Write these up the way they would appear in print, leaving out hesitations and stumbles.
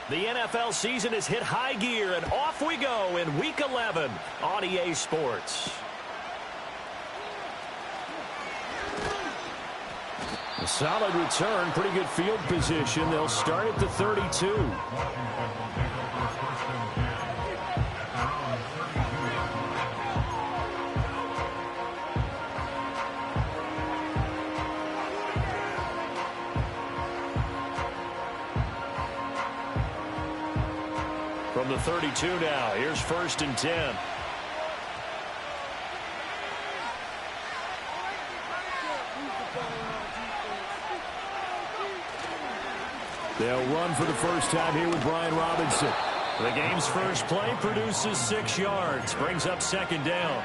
The NFL season has hit high gear, and off we go in Week 11 on EA Sports. A solid return, pretty good field position. They'll start at the 32. From the 32 now, here's 1st and 10. They'll run for the first time here with Brian Robinson. The game's first play produces 6 yards, brings up 2nd down.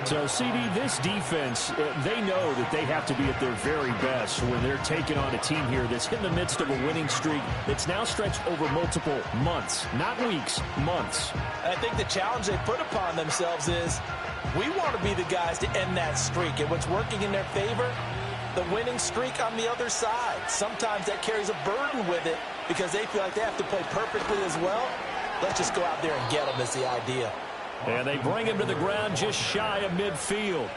So, CD, this defense, they know that they have to be at their very best when they're taking on a team here that's in the midst of a winning streak that's now stretched over multiple months, not weeks, months. I think the challenge they put upon themselves is we want to be the guys to end that streak. And what's working in their favor? The winning streak on the other side. Sometimes that carries a burden with it because they feel like they have to play perfectly as well. Let's just go out there and get them is the idea. And they bring him to the ground just shy of midfield.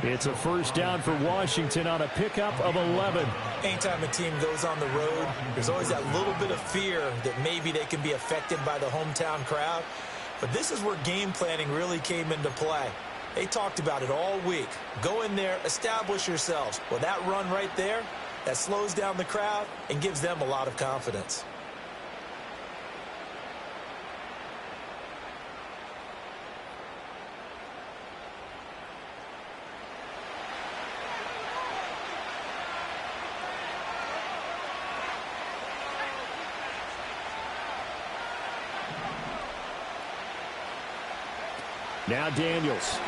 It's a 1st down for Washington on a pickup of 11. Anytime a team goes on the road, there's always that little bit of fear that maybe they can be affected by the hometown crowd. But this is where game planning really came into play. They talked about it all week. Go in there, establish yourselves. Well, that run right there, that slows down the crowd and gives them a lot of confidence. Now Daniels.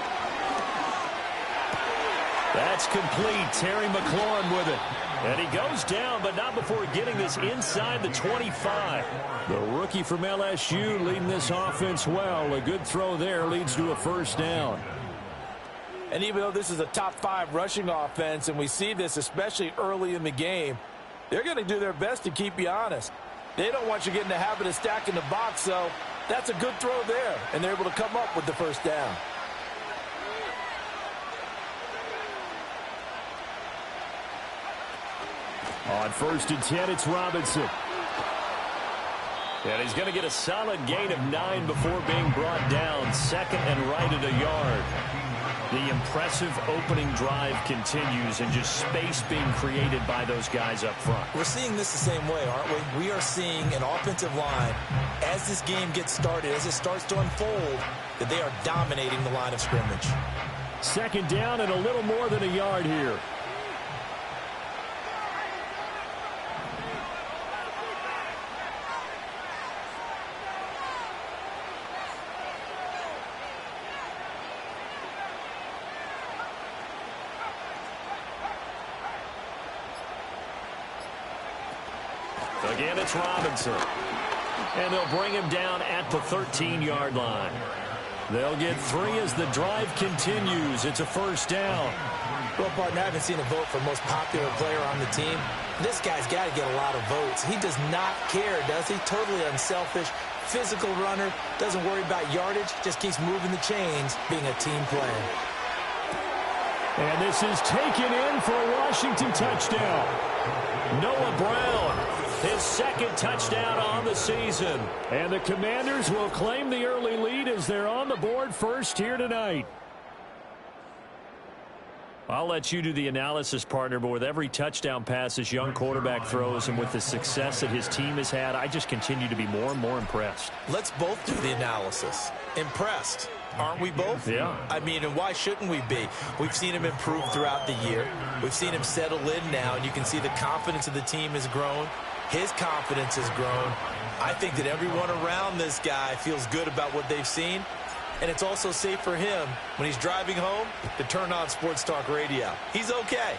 That's complete. Terry McLaurin with it. And he goes down, but not before getting this inside the 25. The rookie from LSU leading this offense well. A good throw there leads to a 1st down. And even though this is a top 5 rushing offense, and we see this especially early in the game, they're going to do their best to keep you honest. They don't want you getting the habit of stacking the box, so that's a good throw there, and they're able to come up with the 1st down. On 1st and 10, it's Robinson. And he's going to get a solid gain of 9 before being brought down. 2nd and right at a yard. The impressive opening drive continues, and just space being created by those guys up front. We're seeing this the same way, aren't we? We are seeing an offensive line, as this game gets started, as it starts to unfold, that they are dominating the line of scrimmage. 2nd down and a little more than a yard here. Again, it's Robinson. And they'll bring him down at the 13-yard line. They'll get 3 as the drive continues. It's a 1st down. Well, partner, I haven't seen a vote for most popular player on the team. This guy's got to get a lot of votes. He does not care, does he? Totally unselfish, physical runner, doesn't worry about yardage, just keeps moving the chains, being a team player. And this is taken in for a Washington touchdown. Noah Brown, his 2nd touchdown on the season. And the Commanders will claim the early lead as they're on the board first here tonight. I'll let you do the analysis, partner, but with every touchdown pass this young quarterback throws and with the success that his team has had, I just continue to be more and more impressed. Let's both do the analysis. Impressed. Aren't we both? Yeah. I mean, and why shouldn't we be? We've seen him improve throughout the year. We've seen him settle in now, and you can see the confidence of the team has grown. His confidence has grown. I think that everyone around this guy feels good about what they've seen. And it's also safe for him when he's driving home to turn on Sports Talk Radio. He's okay.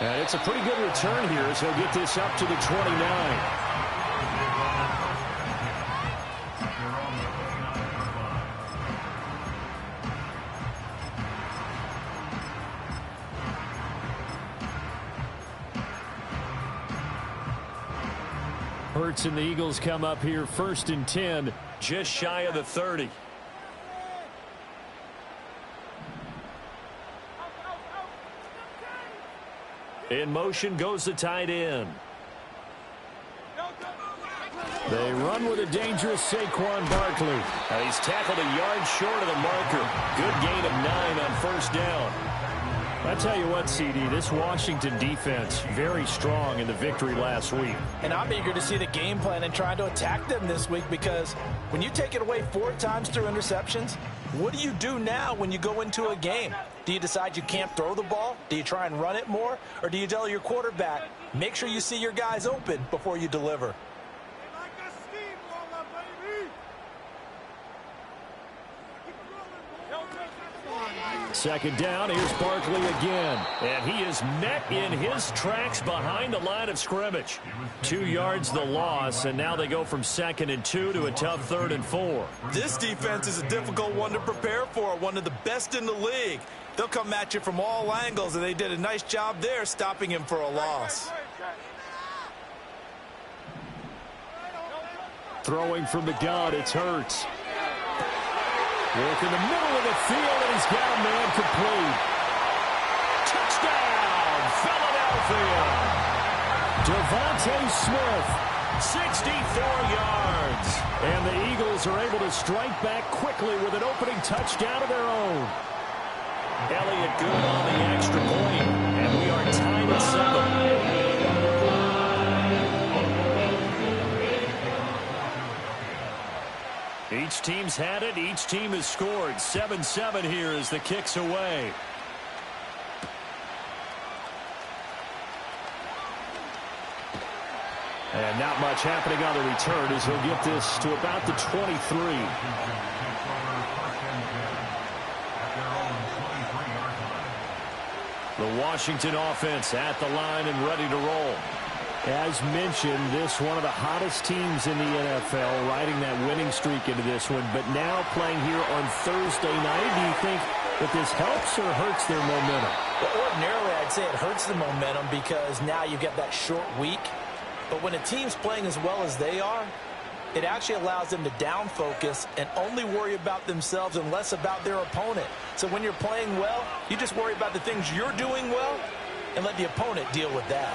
And it's a pretty good return here as he'll get this up to the 29. Hurts and the Eagles come up here 1st and 10, just shy of the 30. In motion goes the tight end. They run with a dangerous Saquon Barkley. Now he's tackled a yard short of the marker. Good gain of 9 on 1st down. I tell you what, CD, this Washington defense, very strong in the victory last week. And I'm eager to see the game plan and try to attack them this week, because when you take it away 4 times through interceptions, what do you do now when you go into a game? Do you decide you can't throw the ball? Do you try and run it more? Or do you tell your quarterback, make sure you see your guys open before you deliver? 2nd down, here's Barkley again. And he is met in his tracks behind the line of scrimmage. 2 yards the loss, and now they go from 2nd and 2 to a tough 3rd and 4. This defense is a difficult one to prepare for, one of the best in the league. They'll come at you from all angles, and they did a nice job there stopping him for a loss. Throwing from the gun, it's Hurts. Work in the middle of the field, and he's got a man complete. Touchdown, Philadelphia. Devontae Smith, 64 yards. And the Eagles are able to strike back quickly with an opening touchdown of their own. Elliott good on the extra point, and we are tied at 7. Each team's had it. Each team has scored. 7-7 here as the kick's away. And not much happening on the return as he'll get this to about the 23. The Washington offense at the line and ready to roll. As mentioned, this one of the hottest teams in the NFL, riding that winning streak into this one, but now playing here on Thursday night. Do you think that this helps or hurts their momentum? Well, ordinarily, I'd say it hurts the momentum because now you get that short week. But when a team's playing as well as they are, it actually allows them to down focus and only worry about themselves and less about their opponent. So when you're playing well, you just worry about the things you're doing well and let the opponent deal with that.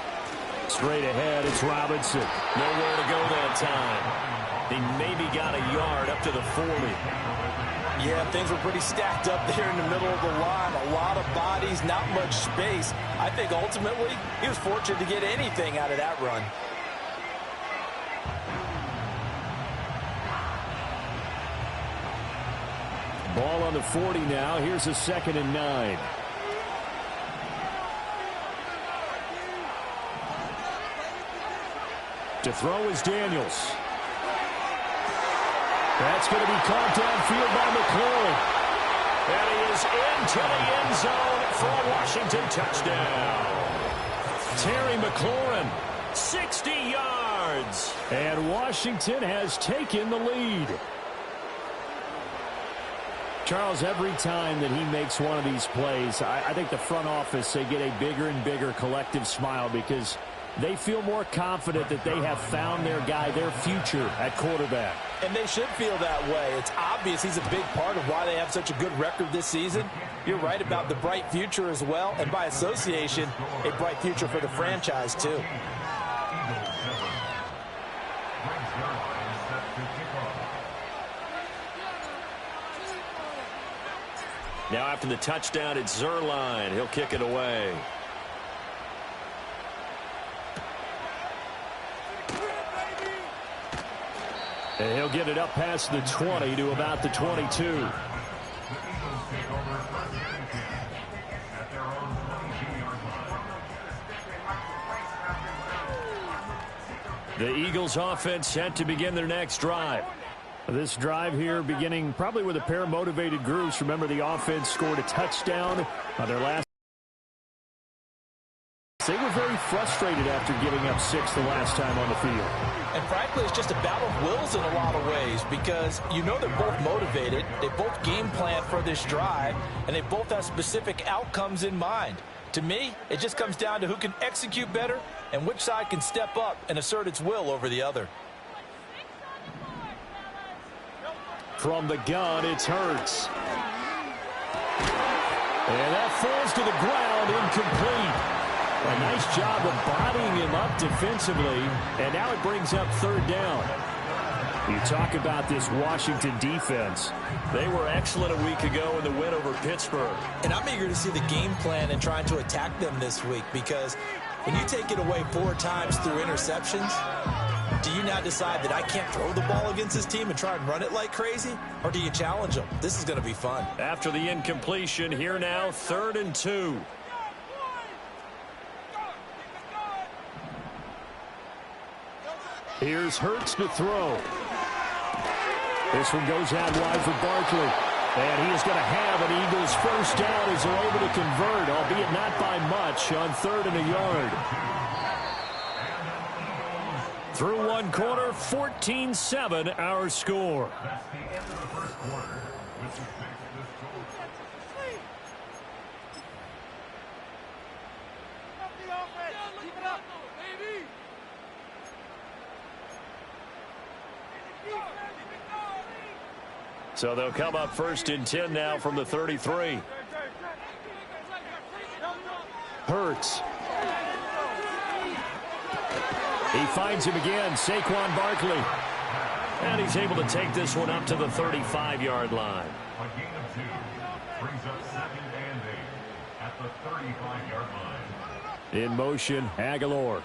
Straight ahead, it's Robinson. Nowhere to go that time. He maybe got a yard up to the 40. Yeah, things were pretty stacked up there in the middle of the line. A lot of bodies, not much space. I think ultimately he was fortunate to get anything out of that run. Ball on the 40 now. Here's a 2nd and 9. To throw is Daniels. That's going to be caught downfield by McLaurin. And he is into the end zone for a Washington touchdown. Terry McLaurin, 60 yards. And Washington has taken the lead. Charles, every time that he makes one of these plays, I think the front office, they get a bigger and bigger collective smile because they feel more confident that they have found their guy, their future at quarterback. And they should feel that way. It's obvious he's a big part of why they have such a good record this season. You're right about the bright future as well, and by association, a bright future for the franchise too. Now after the touchdown, it's Zerline. He'll kick it away. And he'll get it up past the 20 to about the 22. The Eagles offense set to begin their next drive. This drive here beginning probably with a pair of motivated groups. Remember, the offense scored a touchdown on their last. They would frustrated after giving up 6 the last time on the field. And frankly, it's just a battle of wills in a lot of ways because you know they're both motivated, they both game plan for this drive, and they both have specific outcomes in mind. To me, it just comes down to who can execute better and which side can step up and assert its will over the other. From the gun, it's Hurts. And that falls to the ground, incomplete. A nice job of bodying him up defensively, and now it brings up 3rd down. You talk about this Washington defense. They were excellent a week ago in the win over Pittsburgh. And I'm eager to see the game plan and trying to attack them this week because when you take it away 4 times through interceptions, do you now decide that I can't throw the ball against this team and try and run it like crazy? Or do you challenge them? This is going to be fun. After the incompletion, here now, 3rd and 2. Here's Hurts to throw. This one goes out wide for Barkley. And he is going to have an Eagles first down as they're able to convert, albeit not by much, on 3rd and a yard. Through one quarter, 14-7 our score. So they'll come up 1st and 10 now from the 33. Hurts. He finds him again, Saquon Barkley. And he's able to take this one up to the 35-yard line. A gain of 2 brings up 2nd and 8 at the 35-yard line. In motion, Aguilar.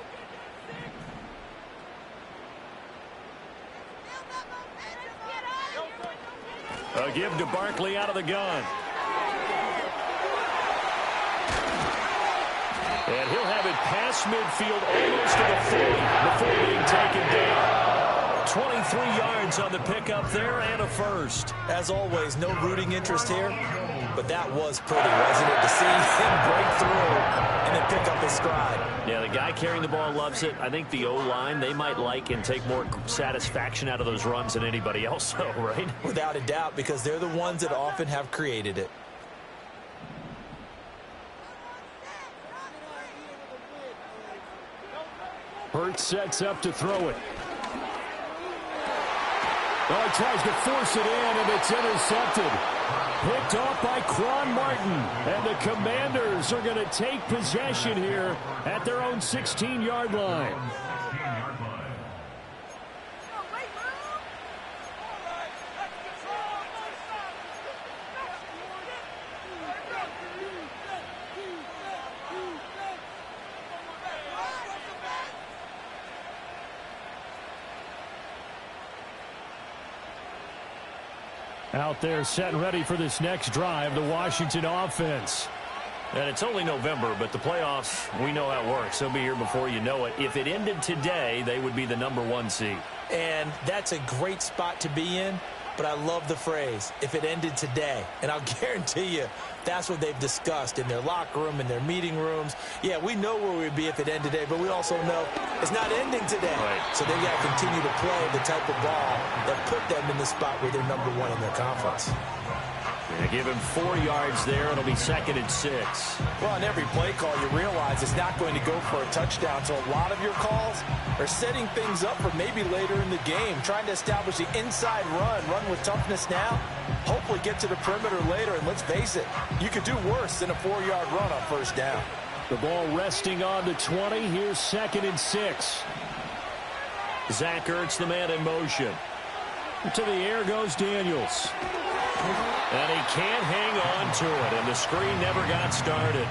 A give to Barkley out of the gun. And he'll have it past midfield almost to the 40 before being taken down. 23 yards on the pickup there and a first. As always, no rooting interest here, but that was pretty, wasn't it? To see him break through and then pick up his stride. Yeah, the guy carrying the ball loves it. I think the O-line, they might like and take more satisfaction out of those runs than anybody else, though, right? Without a doubt, because they're the ones that often have created it. Hurts sets up to throw it. Oh, he tries to force it in, and it's intercepted. Picked off by Quan Martin. And the Commanders are going to take possession here at their own 16-yard line. Out there set and ready for this next drive, the Washington offense. And it's only November, but the playoffs, we know how it works. They'll be here before you know it. If it ended today, they would be the #1 seed. And that's a great spot to be in, but I love the phrase, if it ended today. And I'll guarantee you, that's what they've discussed in their locker room, in their meeting rooms. Yeah, we know where we'd be if it ended today, but we also know it's not ending today. Right. So they've got to continue to play the type of ball that put them in the spot where they're #1 in their conference. They give him 4 yards there. It'll be 2nd and 6. Well, on every play call, you realize it's not going to go for a touchdown. So a lot of your calls are setting things up for maybe later in the game, trying to establish the inside run with toughness now, hopefully get to the perimeter later. And let's face it, you could do worse than a 4-yard run on 1st down. The ball resting on the 20. Here's 2nd and 6. Zach Ertz, the man in motion. To the air goes Daniels. And he can't hang on to it, and the screen never got started.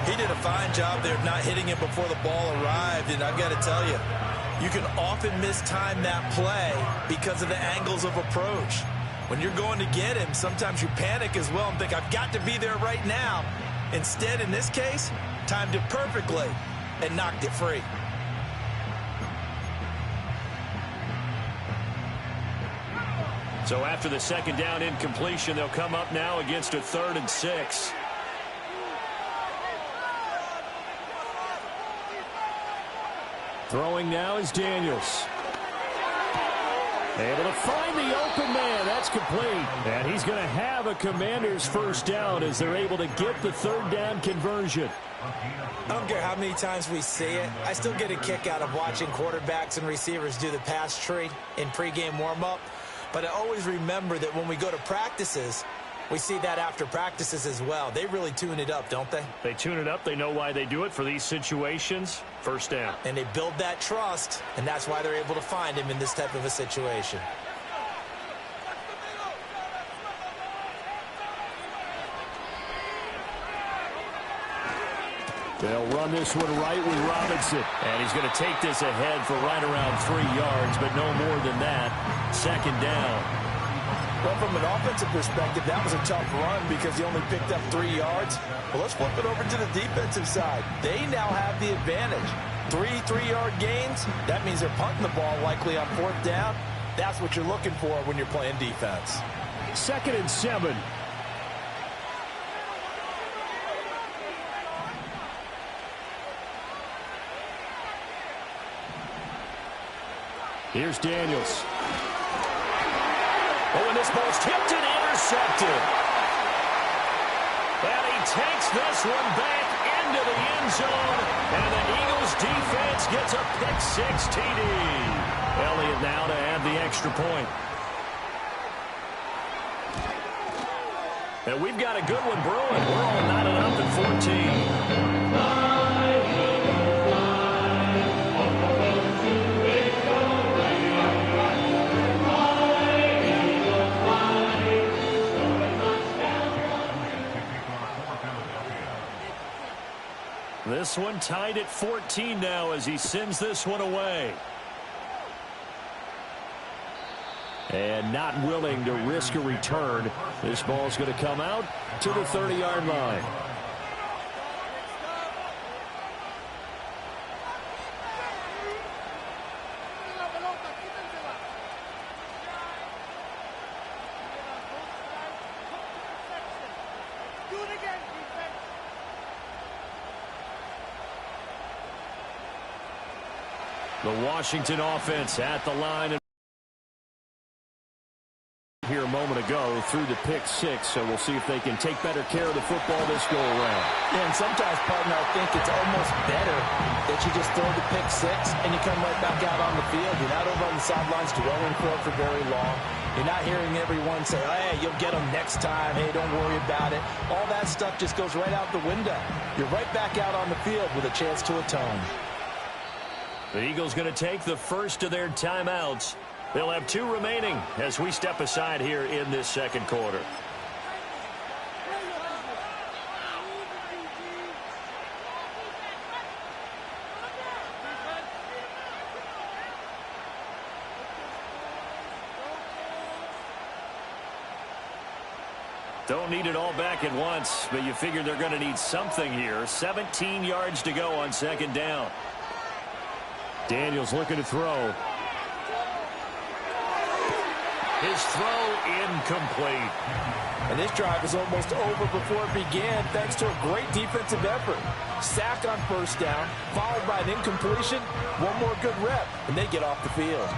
He did a fine job there of not hitting it before the ball arrived, and I've got to tell you, you can often mistime that play because of the angles of approach. When you're going to get him, sometimes you panic as well and think, I've got to be there right now. Instead, in this case, timed it perfectly and knocked it free. So after the 2nd down incompletion, they'll come up now against a 3rd and 6. Throwing now is Daniels. Able to find the open man. That's complete. And he's going to have a Commanders first down as they're able to get the third down conversion. I don't care how many times we see it. I still get a kick out of watching quarterbacks and receivers do the pass tree in pregame warm-up. But I always remember that when we go to practices, we see that after practices as well. They really tune it up, don't they? They tune it up. They know why they do it for these situations. First down. And they build that trust, and that's why they're able to find him in this type of a situation. They'll run this one right with Robinson. And he's going to take this ahead for right around 3 yards, but no more than that. Second down. Well, from an offensive perspective, that was a tough run because he only picked up 3 yards. Well, let's flip it over to the defensive side. They now have the advantage. 3 3-yard gains, that means they're punting the ball likely on 4th down. That's what you're looking for when you're playing defense. 2nd and 7. Here's Daniels. Oh, and this ball's tipped and intercepted. And he takes this one back into the end zone. And the Eagles defense gets a pick-6 TD. Elliott now to add the extra point. And we've got a good one brewing. We're all knotted up at 14. This one tied at 14 now as he sends this one away. And not willing to risk a return. This ball's going to come out to the 30-yard line. The Washington offense at the line here a moment ago through the pick-6, so we'll see if they can take better care of the football this go around. Yeah, and sometimes, partner, I think it's almost better that you just throw the pick-6 and you come right back out on the field. You're not over on the sidelines dwelling for very long. You're not hearing everyone say, hey, you'll get them next time. Hey, don't worry about it. All that stuff just goes right out the window. You're right back out on the field with a chance to atone. The Eagles going to take the first of their timeouts. They'll have 2 remaining as we step aside here in this second quarter. Don't need it all back at once, but you figure they're going to need something here. 17 yards to go on second down. Daniels looking to throw. His throw incomplete. And this drive is almost over before it began thanks to a great defensive effort. Sack on first down, followed by an incompletion. One more good rep, and they get off the field.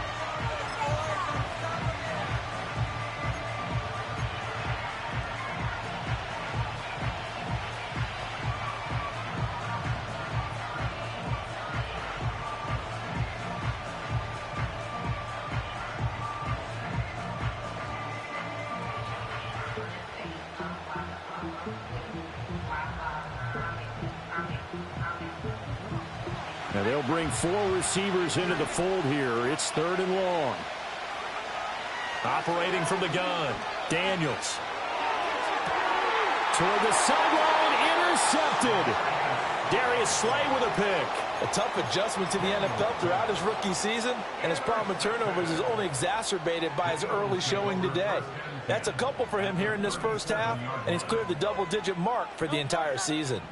Now they'll bring 4 receivers into the fold here. It's 3rd and long. Operating from the gun, Daniels. Toward the sideline, intercepted. Darius Slay with a pick. A tough adjustment to the NFL throughout his rookie season, and his problem with turnovers is only exacerbated by his early showing today. That's a couple for him here in this first half, and he's cleared the double-digit mark for the entire season.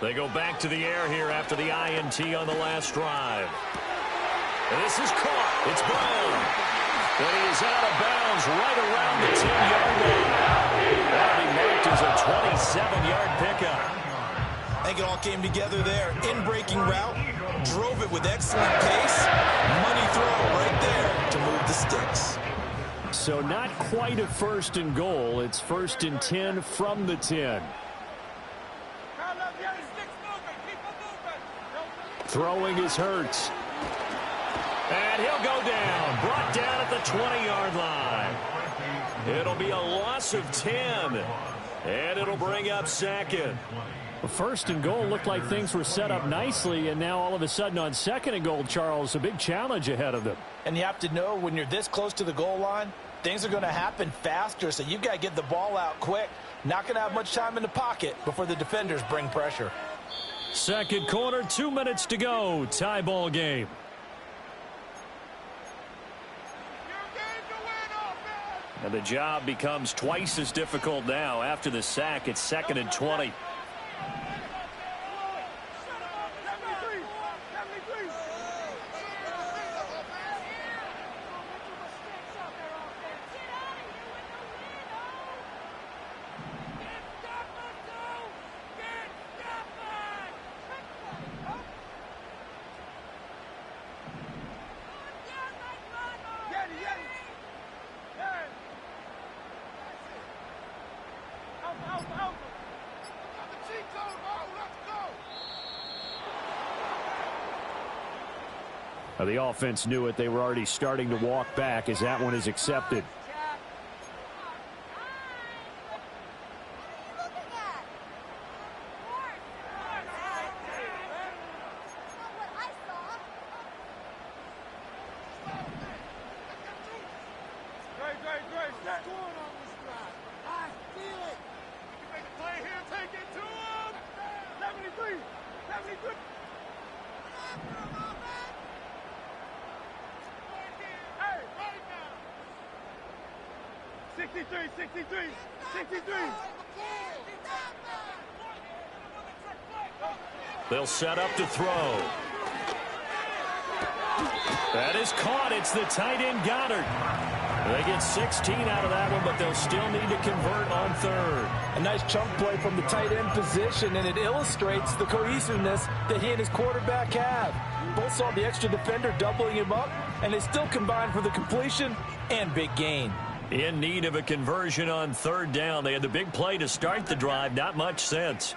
They go back to the air here after the INT on the last drive. This is caught. It's Brown. And he is out of bounds right around the 10-yard line. That'll be marked as a 27-yard pickup. I think it all came together there. In-breaking route, drove it with excellent pace. Money throw right there to move the sticks. So not quite a 1st and goal. It's 1st and 10 from the 10. Throwing is Hurts. And he'll go down. Brought down at the 20-yard line. It'll be a loss of 10. And it'll bring up 2nd. 1st and goal looked like things were set up nicely, and now all of a sudden on 2nd and goal, Charles, a big challenge ahead of them. And you have to know when you're this close to the goal line, things are going to happen faster, so you've got to get the ball out quick. Not going to have much time in the pocket before the defenders bring pressure. 2nd quarter, 2 minutes to go. Tie ball game. And the job becomes twice as difficult now. After the sack, it's 2nd and 20. The offense knew it. They were already starting to walk back as that one is accepted. They'll set up to throw. That is caught. It's the tight end Goddard. They get 16 out of that one, but they'll still need to convert on 3rd. A nice chunk play from the tight end position, and it illustrates the cohesiveness that he and his quarterback have. Both saw the extra defender doubling him up, and they still combined for the completion and big gain. In need of a conversion on 3rd down. They had the big play to start the drive. Not much sense.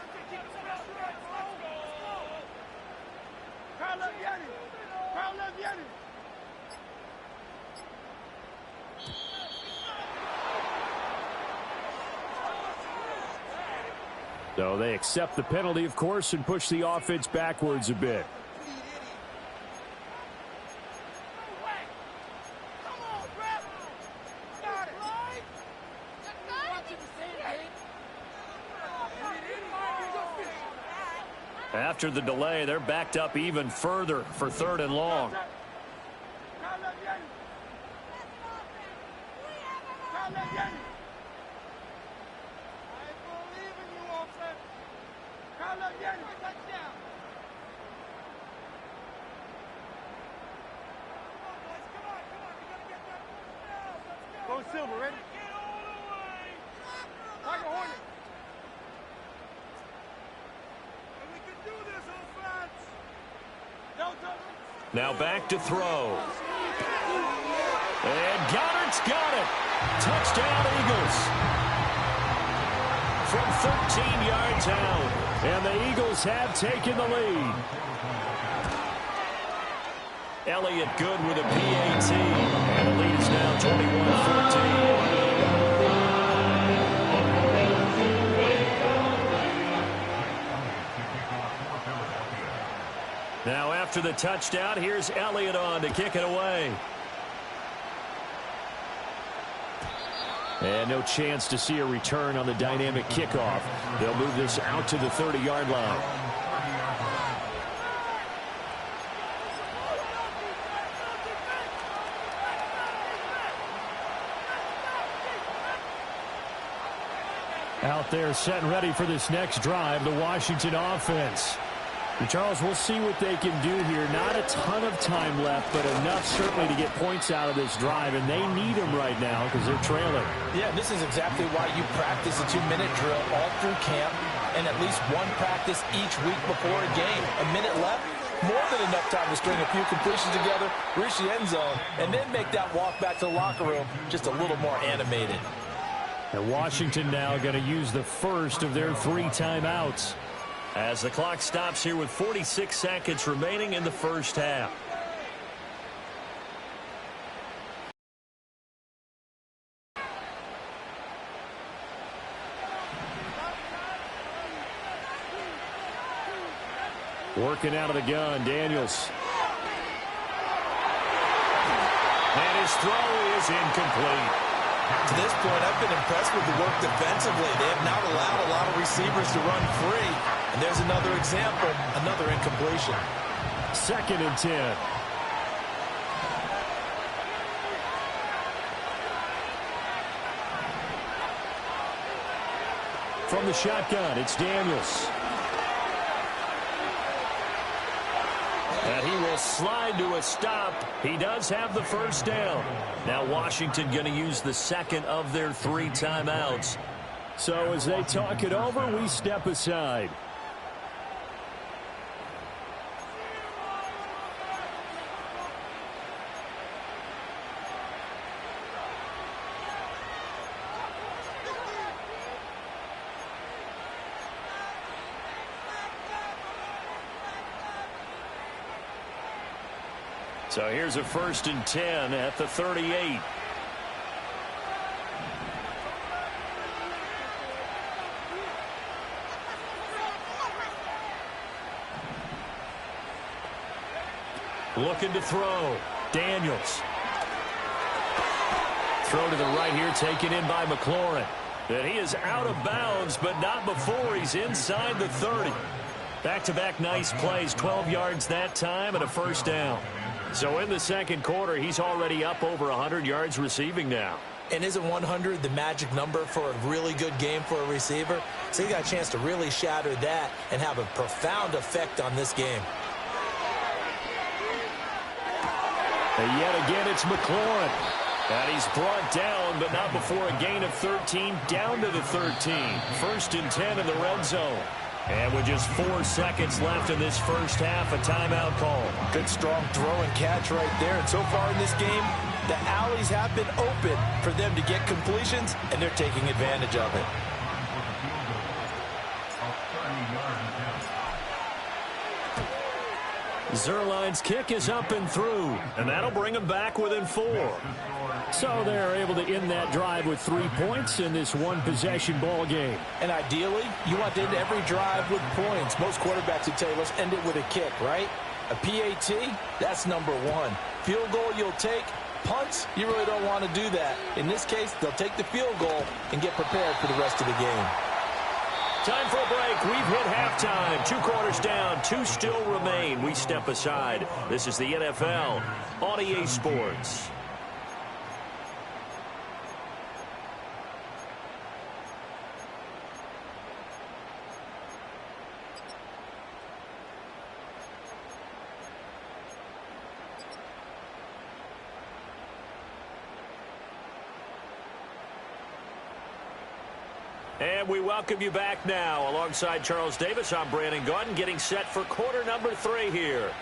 So they accept the penalty, of course, and push the offense backwards a bit. After the delay, they're backed up even further for 3rd and long. Go Silver, ready? Tiger Hornet. We can do this, offense. Now back to throw. And Goddard's got it. Touchdown, Eagles. From 13 yards out. And the Eagles have taken the lead. Elliott good with a BAT. And the lead is now 21-14. Now after the touchdown, here's Elliott on to kick it away. And no chance to see a return on the dynamic kickoff. They'll move this out to the 30-yard line. Out there set and ready for this next drive, the Washington offense. And Charles, we'll see what they can do here. Not a ton of time left, but enough certainly to get points out of this drive, and they need them right now because they're trailing. Yeah, this is exactly why you practice a 2-minute drill all through camp and at least one practice each week before a game. A minute left, more than enough time to string a few completions together, reach the end zone, and then make that walk back to the locker room just a little more animated. And Washington now going to use the first of their 3 timeouts as the clock stops here with 46 seconds remaining in the first half. Working out of the gun, Daniels. And his throw is incomplete. To this point, I've been impressed with the work defensively. They have not allowed a lot of receivers to run free. And there's another example, another incompletion. 2nd and 10. From the shotgun, it's Daniels. And he will slide to a stop. He does have the first down. Now Washington going to use the second of their 3 timeouts. So as they talk it over, we step aside. So here's a 1st and 10 at the 38. Looking to throw. Daniels. Throw to the right here, taken in by McLaurin. And he is out of bounds, but not before he's inside the 30. Back-to-back nice plays, 12 yards that time and a first down. So in the second quarter, he's already up over 100 yards receiving now. And isn't 100 the magic number for a really good game for a receiver? So he got a chance to really shatter that and have a profound effect on this game. And yet again, it's McLaurin. And he's brought down, but not before a gain of 13, down to the 13. 1st and 10 in the red zone. And with just 4 seconds left in this first half, a timeout call. Good strong throw and catch right there. And so far in this game, the alleys have been open for them to get completions, and they're taking advantage of it. Zerline's kick is up and through, and that'll bring them back within 4. So they're able to end that drive with 3 points in this one-possession ball game. And ideally, you want to end every drive with points. Most quarterbacks would tell you, let's end it with a kick, right? A PAT, that's number 1. Field goal you'll take. Punts, you really don't want to do that. In this case, they'll take the field goal and get prepared for the rest of the game. Time for a break. We've hit halftime. 2 quarters down. 2 still remain. We step aside. This is the NFL on EA Sports. And we welcome you back now. Alongside Charles Davis, I'm Brandon Gaudin, getting set for quarter number 3 here.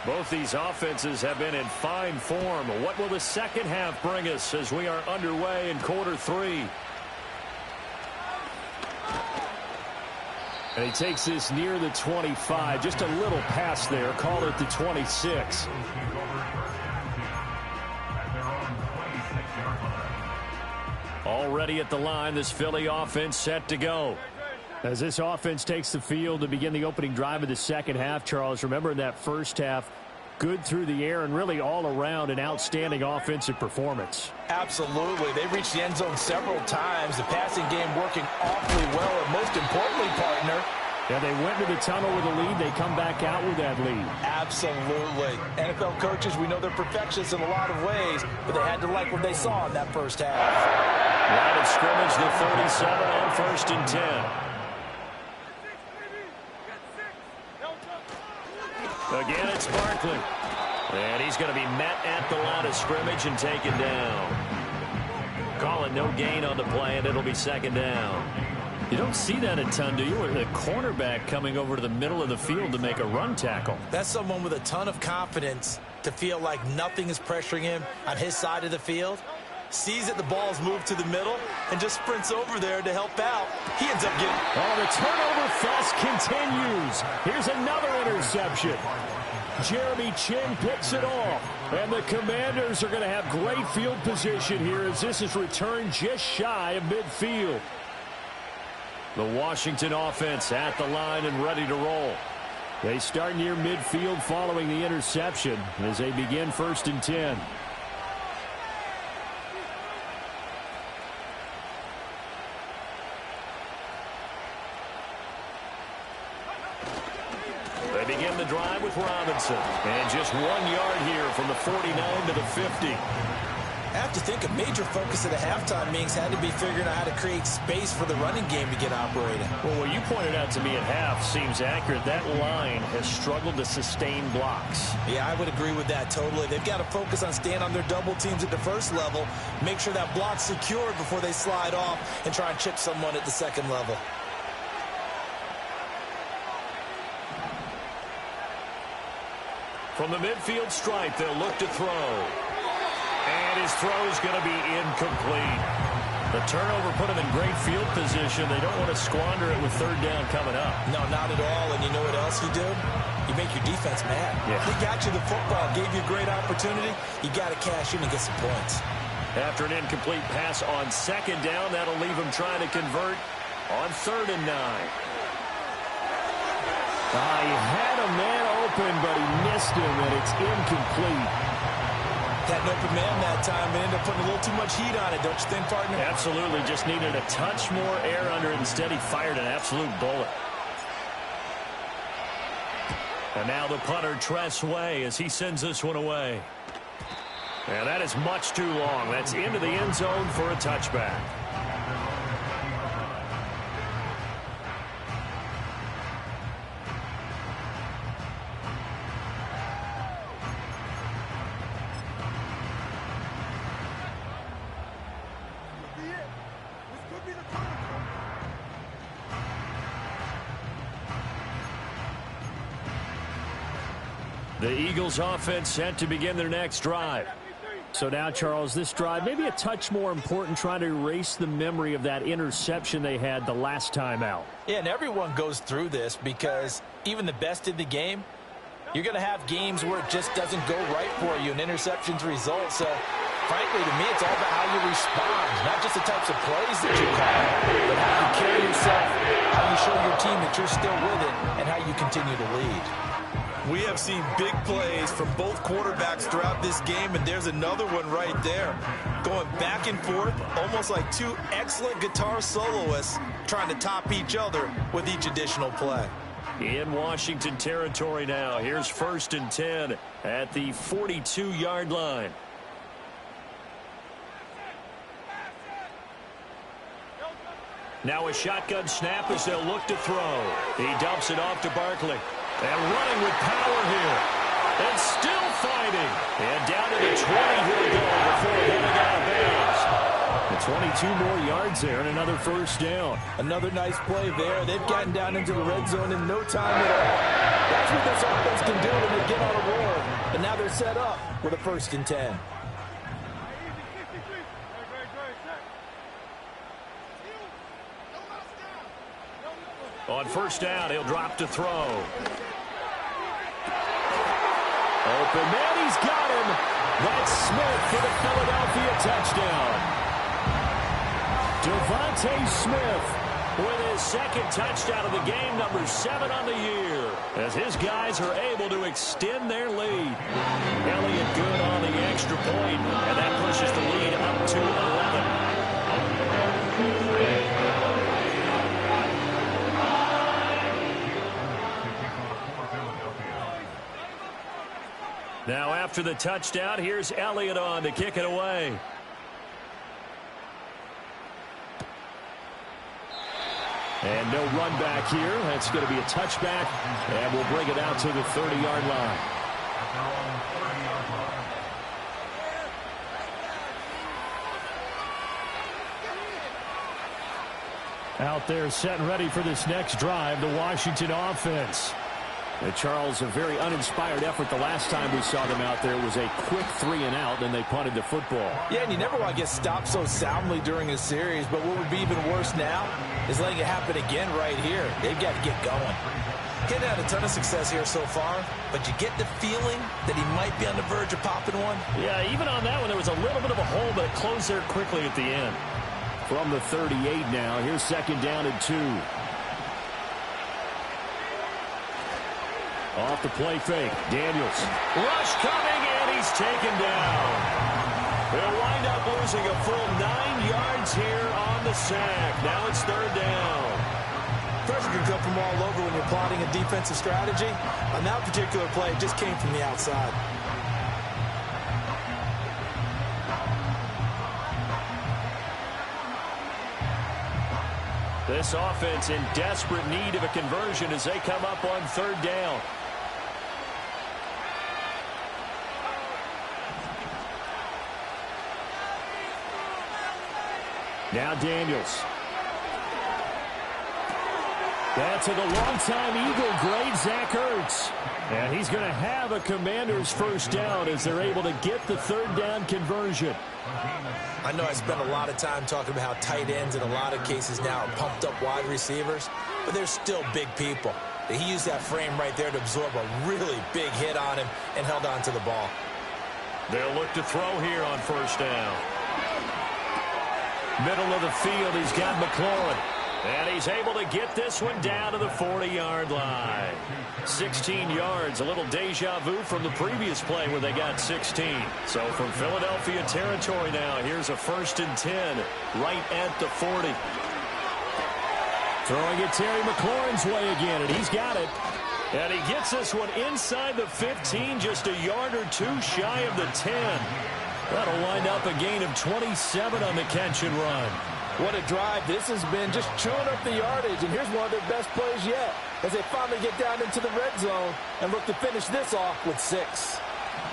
Both these offenses have been in fine form. What will the second half bring us as we are underway in quarter 3? And he takes this near the 25. Just a little pass there. Call it the 26. Already at the line, this Philly offense set to go. As this offense takes the field to begin the opening drive of the second half, Charles, remember in that first half, good through the air and really all around an outstanding offensive performance. Absolutely. They reached the end zone several times. The passing game working awfully well. And most importantly, partner, And they went to the tunnel with a lead. They come back out with that lead. Absolutely. NFL coaches, we know they're perfectionists in a lot of ways, but they had to like what they saw in that first half. Line of scrimmage, the 37 on 1st and 10. Again, it's Barkley. And he's going to be met at the line of scrimmage and taken down. Calling no gain on the play, and it'll be 2nd down. You don't see that a ton, do you? The cornerback coming over to the middle of the field to make a run tackle. That's someone with a ton of confidence to feel like nothing is pressuring him on his side of the field. Sees that the ball's moved to the middle and just sprints over there to help out. He ends up getting... Oh, the turnover fest continues. Here's another interception. Jeremy Chin picks it off. And the Commanders are going to have great field position here as this is returned just shy of midfield. The Washington offense at the line and ready to roll. They start near midfield following the interception as they begin 1st and 10. They begin the drive with Robinson. And just 1 yard here from the 49 to the 50. I have to think a major focus of the halftime meetings had to be figuring out how to create space for the running game to get operating. Well, what you pointed out to me at half seems accurate. That line has struggled to sustain blocks. Yeah, I would agree with that totally. They've got to focus on staying on their double teams at the first level, make sure that block's secured before they slide off and try and chip someone at the second level. From the midfield stripe, they'll look to throw. And his throw is going to be incomplete. The turnover put him in great field position. They don't want to squander it with 3rd down coming up. No, not at all. And you know what else you do? You make your defense mad. Yeah. He got you the football, gave you a great opportunity. You got to cash in and get some points. After an incomplete pass on 2nd down, that'll leave him trying to convert on 3rd and 9. He had a man open, but he missed him, and it's incomplete. Had an open man that time and ended up putting a little too much heat on it, don't you think, partner? Absolutely. Just needed a touch more air under it. Instead, he fired an absolute bullet. And now the punter, Tress Way, as he sends this one away. And that is much too long. That's into the end zone for a touchback. The Eagles offense set to begin their next drive. So now, Charles, this drive maybe a touch more important, trying to erase the memory of that interception they had the last time out. Yeah, and everyone goes through this because even the best in the game, you're going to have games where it just doesn't go right for you, and interceptions result. So, frankly, to me, it's all about how you respond, not just the types of plays that you call, but how you carry yourself, how you show your team that you're still with it, and how you continue to lead. We have seen big plays from both quarterbacks throughout this game, and there's another one right there. Going back and forth, almost like two excellent guitar soloists trying to top each other with each additional play. In Washington territory now. Here's 1st and 10 at the 42-yard line. Now a shotgun snap as they'll look to throw. He dumps it off to Barkley. And running with power here. And still fighting. And down to the 20 he'll go before getting out of bounds. And 22 more yards there and another 1st down. Another nice play there. They've gotten down into the red zone in no time at all. That's what this offense can do when they get on a roll. And now they're set up with a 1st and 10. On 1st down, he'll drop to throw. Open man, he's got him. That's Smith for the Philadelphia touchdown. Devontae Smith with his 2nd touchdown of the game, number 7 on the year, as his guys are able to extend their lead. Elliott good on the extra point, and that pushes the lead up to 11. Now after the touchdown, here's Elliott on to kick it away. And no run back here. That's going to be a touchback, and we'll bring it out to the 30-yard line. Out there set and ready for this next drive, the Washington offense. Charles, a very uninspired effort the last time we saw them out there. It was a quick 3-and-out, then they punted the football. Yeah, and you never want to get stopped so soundly during a series, but what would be even worse now is letting it happen again right here. They've got to get going. Getting had a ton of success here so far, but you get the feeling that he might be on the verge of popping one. Yeah, even on that one, there was a little bit of a hole, but it closed there quickly at the end. From the 38 now, here's second down and 2. Off the play fake, Daniels. Rush coming, and he's taken down. They'll wind up losing a full 9 yards here on the sack. Now it's third down. Pressure can come from all over when you're plotting a defensive strategy. On that particular play, it just came from the outside. This offense in desperate need of a conversion as they come up on third down. Now Daniels. That's to the longtime Eagle great Zach Ertz. And he's going to have a Commander's first down as they're able to get the third down conversion. I know I spent a lot of time talking about how tight ends in a lot of cases now are pumped up wide receivers, but they're still big people. He used that frame right there to absorb a really big hit on him and held on to the ball. They'll look to throw here on first down. Middle of the field, he's got McLaurin. And he's able to get this one down to the 40-yard line. 16 yards, a little deja vu from the previous play where they got 16. So from Philadelphia territory now, here's a 1st and 10 right at the 40. Throwing it Terry McLaurin's way again, and he's got it. And he gets this one inside the 15, just a yard or two shy of the 10. That'll wind up a gain of 27 on the catch and run. What a drive this has been, just chewing up the yardage. And here's one of their best plays yet as they finally get down into the red zone and look to finish this off with 6.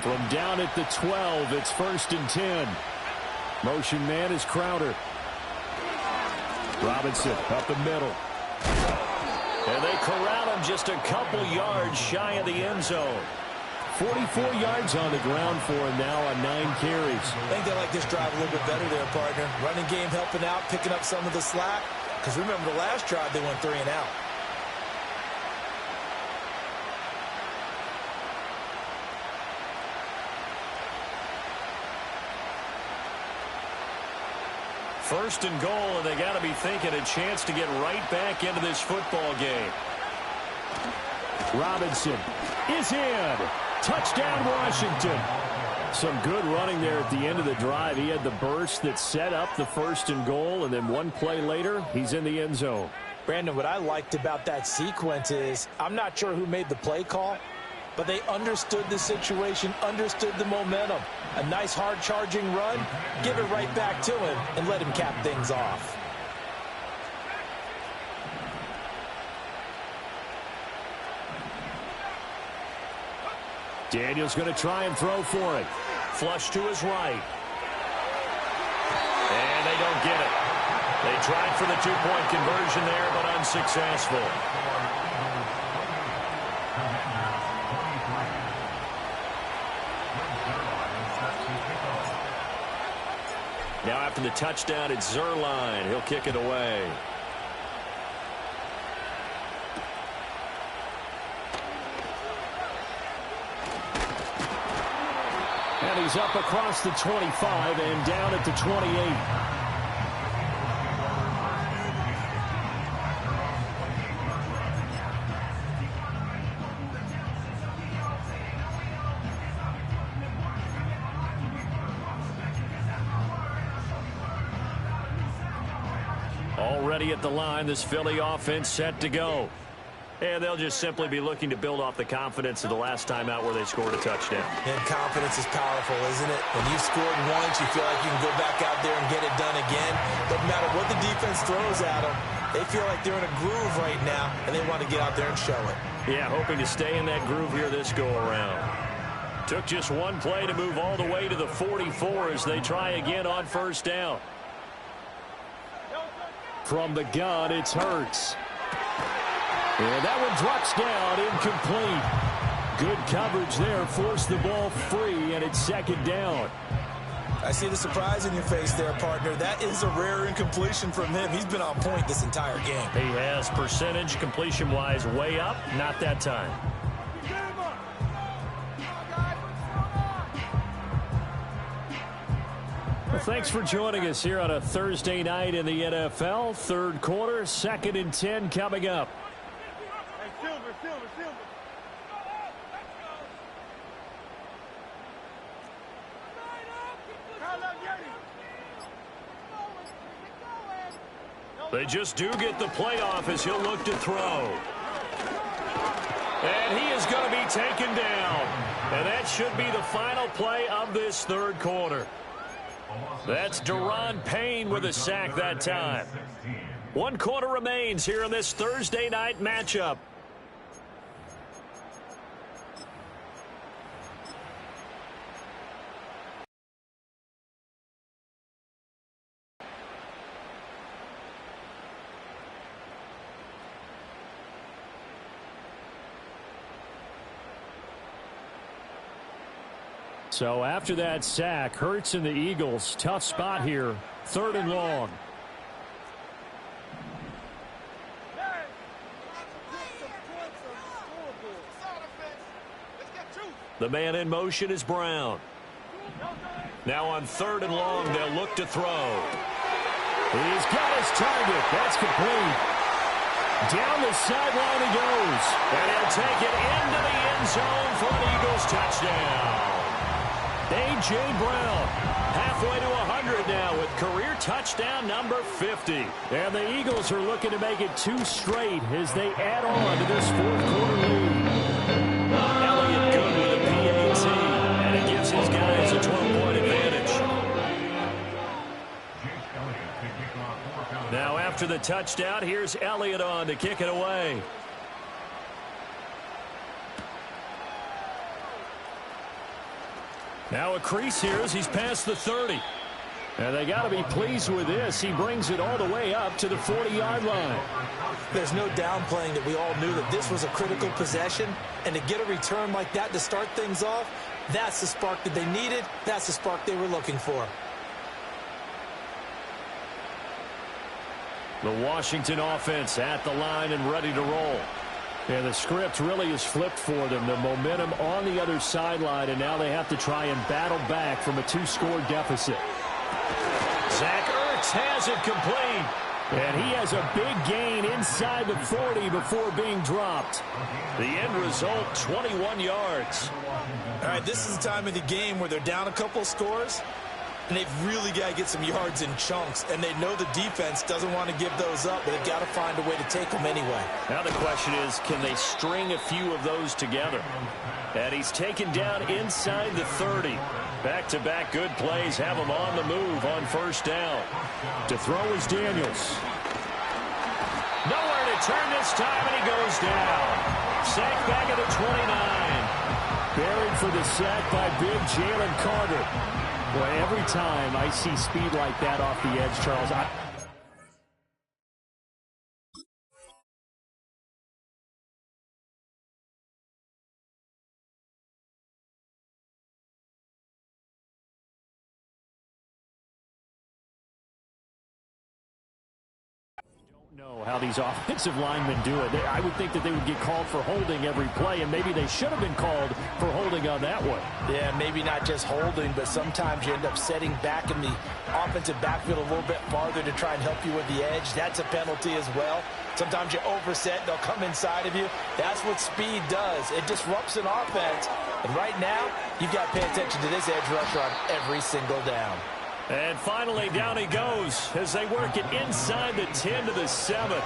From down at the 12, it's 1st and 10. Motion man is Crowder. Robinson up the middle. And they corral him just a couple yards shy of the end zone. 44 yards on the ground for him now on 9 carries. I think they like this drive a little bit better there, partner. Running game helping out, picking up some of the slack. Because remember the last drive, they went 3-and-out. First and goal, and they got to be thinking a chance to get right back into this football game. Robinson is in. Touchdown, Washington. Some good running there at the end of the drive. He had the burst that set up the 1st and goal, and then one play later, he's in the end zone. Brandon, what I liked about that sequence is I'm not sure who made the play call, but they understood the situation, understood the momentum. A nice hard-charging run, give it right back to him, and let him cap things off. Daniels going to try and throw for it. Flush to his right. And they don't get it. They tried for the 2-point conversion there, but unsuccessful. Now after the touchdown, it's Zerline. He'll kick it away. And he's up across the 25 and down at the 28. Already at the line, this Philly offense set to go. And they'll just simply be looking to build off the confidence of the last time out where they scored a touchdown. And confidence is powerful, isn't it? When you've scored once, you feel like you can go back out there and get it done again. Doesn't matter what the defense throws at them. They feel like they're in a groove right now, and they want to get out there and show it. Yeah, hoping to stay in that groove here this go-around. Took just one play to move all the way to the 44 as they try again on first down. From the gun, it's Hurts. And that one drops down, incomplete. Good coverage there, forced the ball free, and it's second down. I see the surprise in your face there, partner. That is a rare incompletion from him. He's been on point this entire game. He has percentage completion-wise way up, not that time. Well, thanks for joining us here on a Thursday night in the NFL. Third quarter, 2nd and 10 coming up. They just do get the playoff as he'll look to throw. And he is going to be taken down. And that should be the final play of this third quarter. That's Daron Payne with a sack that time. 1 quarter remains here in this Thursday night matchup. So after that sack, Hurts and the Eagles, tough spot here, 3rd and long. The man in motion is Brown. Now on 3rd and long, they'll look to throw. He's got his target. That's complete. Down the sideline he goes. And he'll take it into the end zone for an Eagles touchdown. A.J. Brown, halfway to 100 now with career touchdown number 50. And the Eagles are looking to make it 2 straight as they add on to this 4th quarter lead. Elliott good with a BAT, and it gives his guys a 12-point advantage. Now after the touchdown, here's Elliott on to kick it away. Now a crease here as he's past the 30. And they got to be pleased with this. He brings it all the way up to the 40-yard line. There's no downplaying that we all knew that this was a critical possession. And to get a return like that to start things off, that's the spark that they needed. That's the spark they were looking for. The Washington offense at the line and ready to roll. And the script really is flipped for them. The momentum on the other sideline, and now they have to try and battle back from a 2-score deficit. Zach Ertz has it complete. And he has a big gain inside the 40 before being dropped. The end result, 21 yards. All right, this is the time of the game where they're down a couple scores, and they've really got to get some yards in chunks. And they know the defense doesn't want to give those up, but they've got to find a way to take them anyway. Now the question is, can they string a few of those together? And he's taken down inside the 30. Back-to-back good plays have him on the move on first down. To throw is Daniels. Nowhere to turn this time, and he goes down. Sacked back at the 29. Buried for the sack by big Jalen Carter. Boy, every time I see speed like that off the edge, Charles, know how these offensive linemen do it. I would think that they would get called for holding every play, and maybe they should have been called for holding on that one. Yeah, maybe not just holding, but sometimes you end up setting back in the offensive backfield a little bit farther to try and help you with the edge. That's a penalty as well. Sometimes you overset, they'll come inside of you. That's what speed does. It disrupts an offense. And right now, you've got to pay attention to this edge rusher on every single down. And finally, down he goes as they work it inside the 10 to the 7.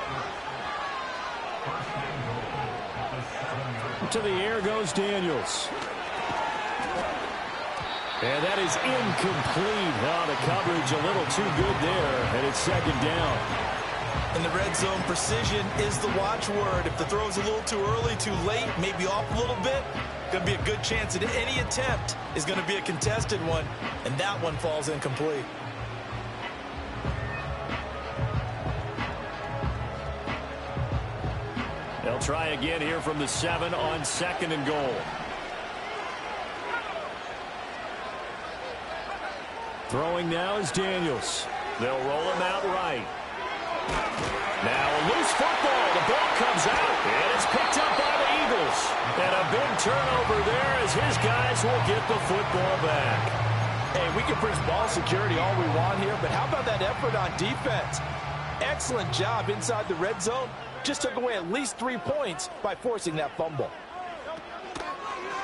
To the air goes Daniels. And that is incomplete. Oh, the coverage a little too good there, and it's second down. In the red zone, precision is the watchword. If the throw's a little too early, too late, maybe off a little bit, going to be a good chance that any attempt is going to be a contested one, and that one falls incomplete. They'll try again here from the 7 on second and goal. Throwing now is Daniels. They'll roll him out right. Now a loose football. The ball comes out, and it's picked up by the Eagles. And a big turnover there as his guys will get the football back. Hey, we can preach ball security all we want here, but how about that effort on defense? Excellent job inside the red zone. Just took away at least 3 points by forcing that fumble.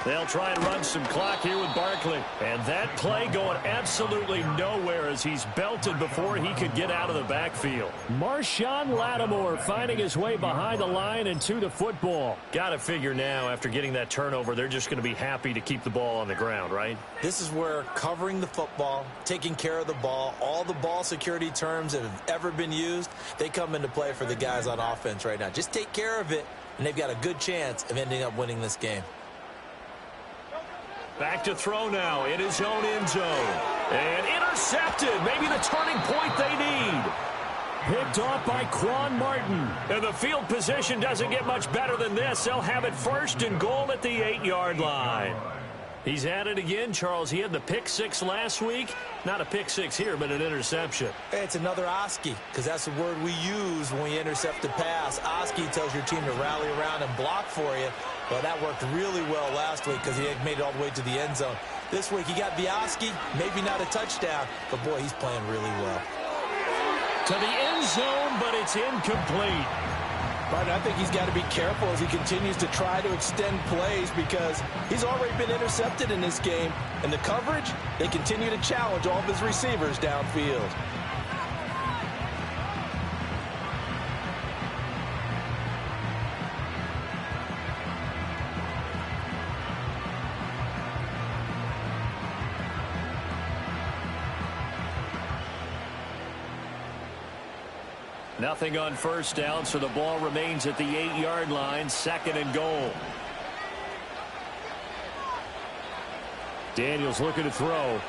They'll try and run some clock here with Barkley. And that play going absolutely nowhere as he's belted before he could get out of the backfield. Marshawn Lattimore finding his way behind the line and to the football. Got to figure now after getting that turnover, they're just going to be happy to keep the ball on the ground, right? This is where covering the football, taking care of the ball, all the ball security terms that have ever been used, they come into play for the guys on offense right now. Just take care of it, and they've got a good chance of ending up winning this game. Back to throw now in his own end zone. And intercepted. Maybe the turning point they need. Picked off by Quan Martin. And the field position doesn't get much better than this. They'll have it first and goal at the 8-yard line. He's at it again, Charles. He had the pick 6 last week. Not a pick 6 here, but an interception. Hey, it's another Oski, because that's the word we use when we intercept a pass. Oski tells your team to rally around and block for you. Well, that worked really well last week because he had made it all the way to the end zone. This week he got the Oski, maybe not a touchdown, but boy, he's playing really well. To the end zone, but it's incomplete. But I think he's got to be careful as he continues to try to extend plays because he's already been intercepted in this game. And the coverage, they continue to challenge all of his receivers downfield. Nothing on first down, so the ball remains at the 8-yard line, second and goal. Daniels looking to throw. A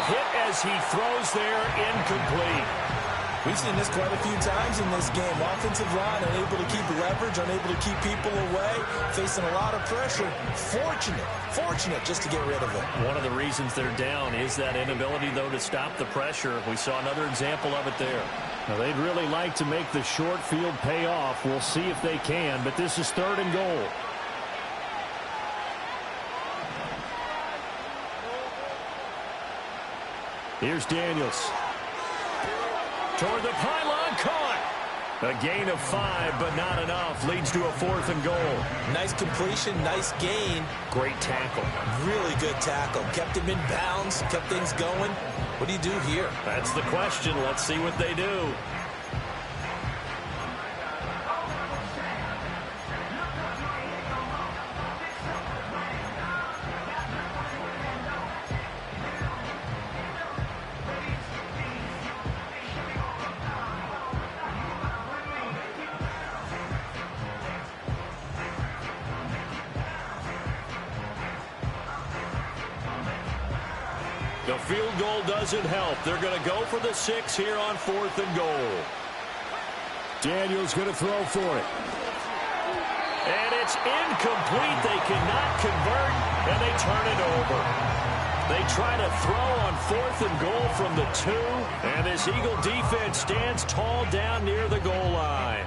hit as he throws there, incomplete. We've seen this quite a few times in this game. Offensive line unable to keep leverage, unable to keep people away, facing a lot of pressure. Fortunate just to get rid of it. One of the reasons they're down is that inability, though, to stop the pressure. We saw another example of it there. Now, they'd really like to make the short field pay off. We'll see if they can, but this is third and goal. Here's Daniels. Toward the pylon, caught. A gain of 5, but not enough. Leads to a 4th and goal. Nice completion, nice gain. Great tackle. Really good tackle. Kept him in bounds, kept things going. What do you do here? That's the question. Let's see what they do. The field goal doesn't help. They're going to go for the 6 here on 4th and goal. Daniels going to throw for it. And it's incomplete. They cannot convert, and they turn it over. They try to throw on 4th and goal from the 2, and this Eagle defense stands tall down near the goal line.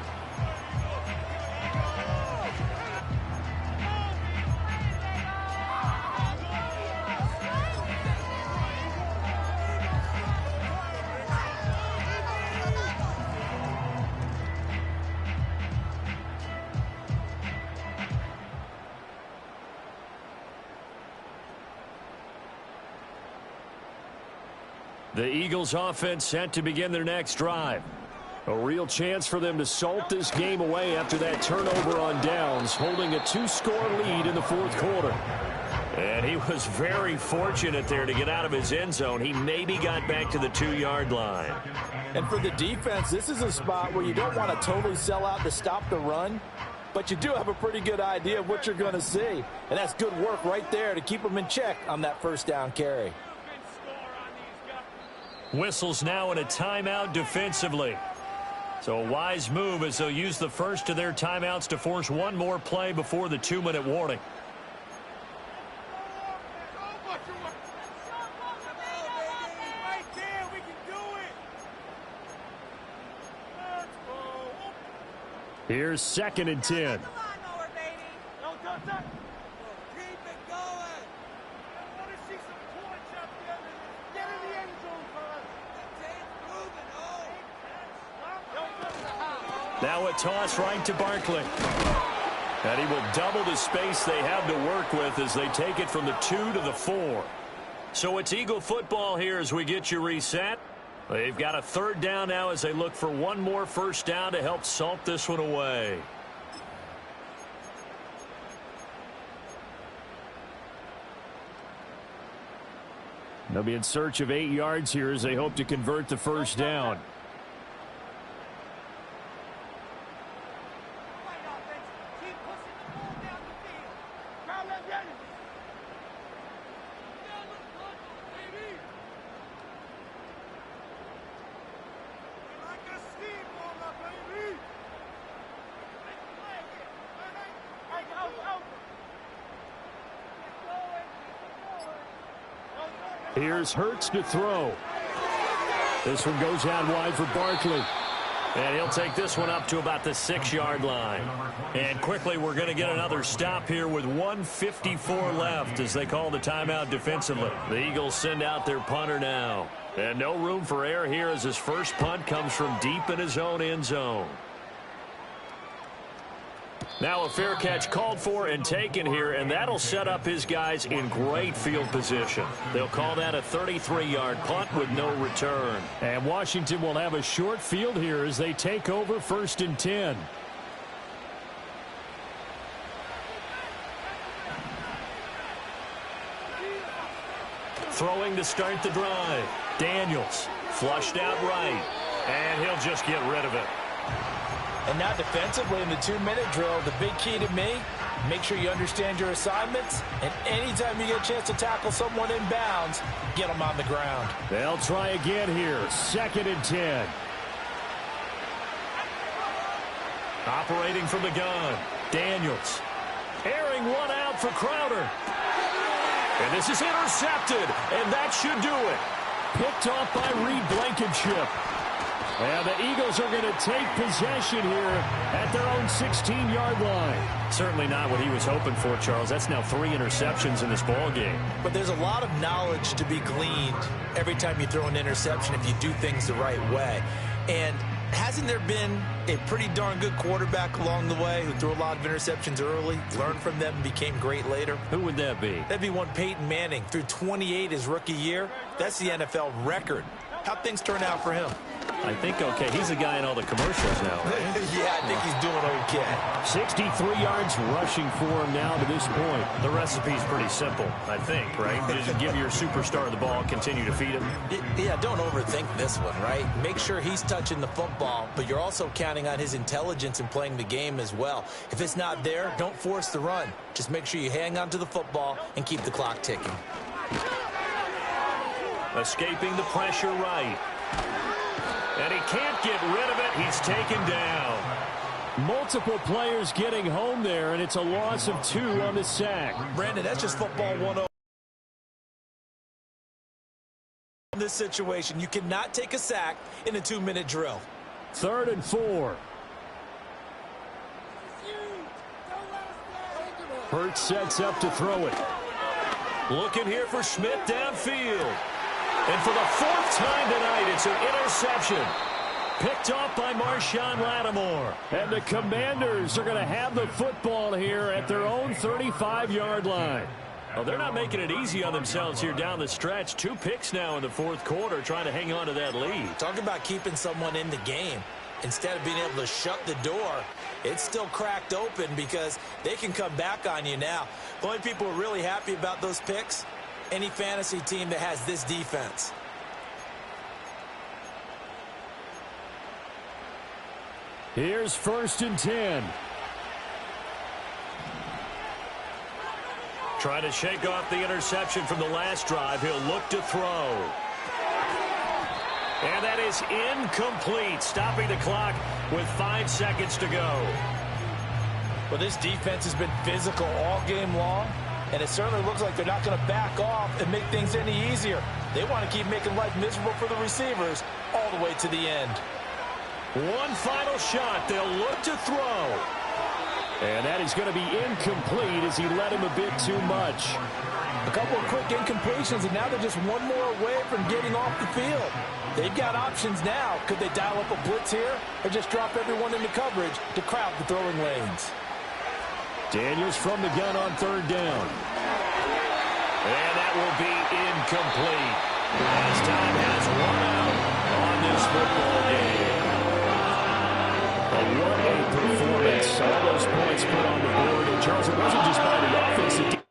The Eagles offense set to begin their next drive. A real chance for them to salt this game away after that turnover on downs, holding a 2-score lead in the fourth quarter. And he was very fortunate there to get out of his end zone. He maybe got back to the 2-yard line. And for the defense, this is a spot where you don't want to totally sell out to stop the run, but you do have a pretty good idea of what you're going to see. And that's good work right there to keep them in check on that first down carry. Whistles now in a timeout defensively. So a wise move as they'll use the first of their timeouts to force one more play before the 2-minute warning. Here's 2nd and 10. Now a toss right to Barkley. And he will double the space they have to work with as they take it from the 2 to the 4. So it's Eagle football here as we get you reset. They've got a 3rd down now as they look for one more first down to help salt this one away. They'll be in search of 8 yards here as they hope to convert the first down. Here's Hurts to throw. This one goes out wide for Barkley. And he'll take this one up to about the 6-yard line. And quickly, we're going to get another stop here with 1:54 left as they call the timeout defensively. The Eagles send out their punter now. And no room for error here as his first punt comes from deep in his own end zone. Now a fair catch called for and taken here, and that'll set up his guys in great field position. They'll call that a 33-yard punt with no return. And Washington will have a short field here as they take over 1st and 10. Throwing to start the drive. Daniels flushed out right, and he'll just get rid of it. And now defensively in the 2-minute drill, the big key to me, make sure you understand your assignments, and anytime you get a chance to tackle someone in bounds, get them on the ground. They'll try again here, 2nd and 10. Operating from the gun, Daniels. Airing one out for Crowder. And this is intercepted, and that should do it. Picked off by Reed Blankenship. And the Eagles are going to take possession here at their own 16-yard line. Certainly not what he was hoping for, Charles. That's now 3 interceptions in this ball game. But there's a lot of knowledge to be gleaned every time you throw an interception if you do things the right way. And hasn't there been a pretty darn good quarterback along the way who threw a lot of interceptions early, learned from them, and became great later? Who would that be? That'd be one Peyton Manning. Threw 28 his rookie year. That's the NFL record. How'd things turn out for him? I think okay. He's the guy in all the commercials now, right? Yeah, I think he's doing okay. 63 yards rushing for him now to this point. The recipe's pretty simple, I think, right? Just give your superstar the ball, continue to feed him. Yeah, don't overthink this one, right? Make sure he's touching the football, but you're also counting on his intelligence in playing the game as well. If it's not there, don't force the run. Just make sure you hang on to the football and keep the clock ticking. Escaping the pressure right. And he can't get rid of it. He's taken down. Multiple players getting home there, and it's a loss of 2 on the sack. Brandon, that's just football 101. In this situation, you cannot take a sack in a 2-minute drill. 3rd and 4. Hurts sets up to throw it. Looking here for Schmidt downfield. And for the 4th time tonight, it's an interception. Picked off by Marshawn Lattimore. And the Commanders are going to have the football here at their own 35-yard line. Well, they're not making it easy on themselves here down the stretch. 2 picks now in the 4th quarter trying to hang on to that lead. Talk about keeping someone in the game. instead of being able to shut the door, it's still cracked open because they can come back on you now. The only people who are really happy about those picks, any fantasy team that has this defense. Here's 1st and 10. Trying to shake off the interception from the last drive. He'll look to throw. And that is incomplete, stopping the clock with 5 seconds to go. Well, this defense has been physical all game long, and it certainly looks like they're not going to back off and make things any easier. They want to keep making life miserable for the receivers all the way to the end. One final shot. They'll look to throw. And that is going to be incomplete as he led him a bit too much. A couple of quick incompletions, and now they're just one more away from getting off the field. They've got options now. Could they dial up a blitz here or just drop everyone into coverage to crowd the throwing lanes? Daniels from the gun on 3rd down. And that will be incomplete as time has run out on this football game. What a performance. All those points put on the board. And Charles, it wasn't just by the offense.